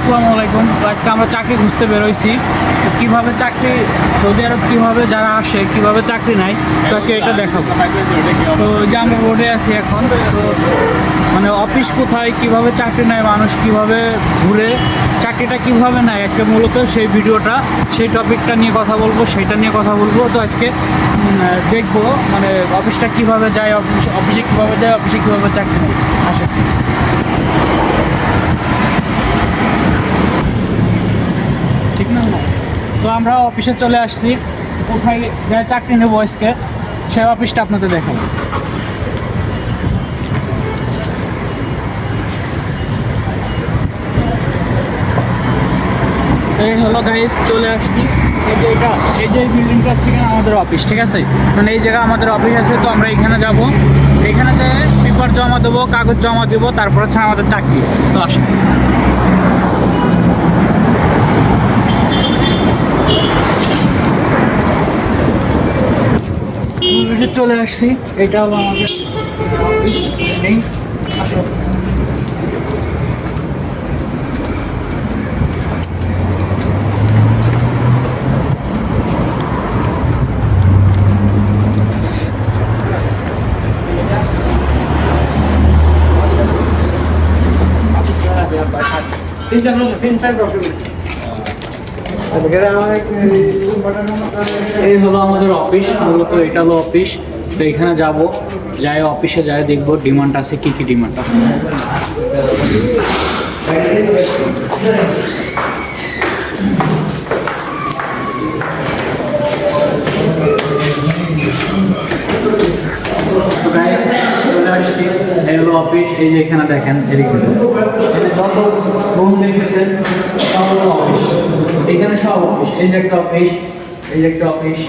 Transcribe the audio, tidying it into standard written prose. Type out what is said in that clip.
আসসালামু আলাইকুম। তো আজকে আমরা চাকরি খুঁজতে বেরোইছি। তো কীভাবে চাকরি, সৌদি আরব কীভাবে যারা আসে কীভাবে চাকরি নেয়, তো আজকে এটা দেখাবো। তো যে আমরা রোডে আছি এখন, তো মানে অফিস কোথায়, কীভাবে চাকরি নেয় মানুষ, কীভাবে ঘুরে চাকরিটা কীভাবে নেয়, আজকে মূলত সেই ভিডিওটা, সেই টপিকটা নিয়ে কথা বলবো, সেইটা নিয়ে কথা বলবো। তো আজকে দেখবো মানে অফিসটা কীভাবে যায়, অফিসে কীভাবে যায়, অফিসে কীভাবে চাকরি নেয়। আসে ঠিক না? তো আমরা অফিসে চলে আসছি। কোথায় যা চাকরি নেবো আজকে, সেই অফিসটা আপনাদের দেখাবো। এই হলো গাইস, চলে আসছি। এই যে এটা, এই যে বিল্ডিংটা থেকে আমাদের অফিস, ঠিক আছে? মানে এই জায়গায় আমাদের অফিস আছে। তো আমরা এখানে যাব, এখানে যে পেপার জমা দেবো, কাগজ জমা দেবো, তারপর হচ্ছে আমাদের চাকরি। তো আসি, চলে আসছি। এটা হলো আমাদের অফিস। নেই আসো। এই হলো আমাদের অফিস, মূলত এটা হলো অফিস। তো এখানে যাব, যাই অফিসে যাই দেখবো ডিমান্ড আছে, কি কি ডিমান্ড আছে। চলে আসছি, এই হলো অফিস। এই যে এখানে দেখেন, এদিকে যত রুম দেখতেছেন সব হলো অফিস। এখানে সব অফিস। এই যে একটা অফিস, এই যে একটা অফিস।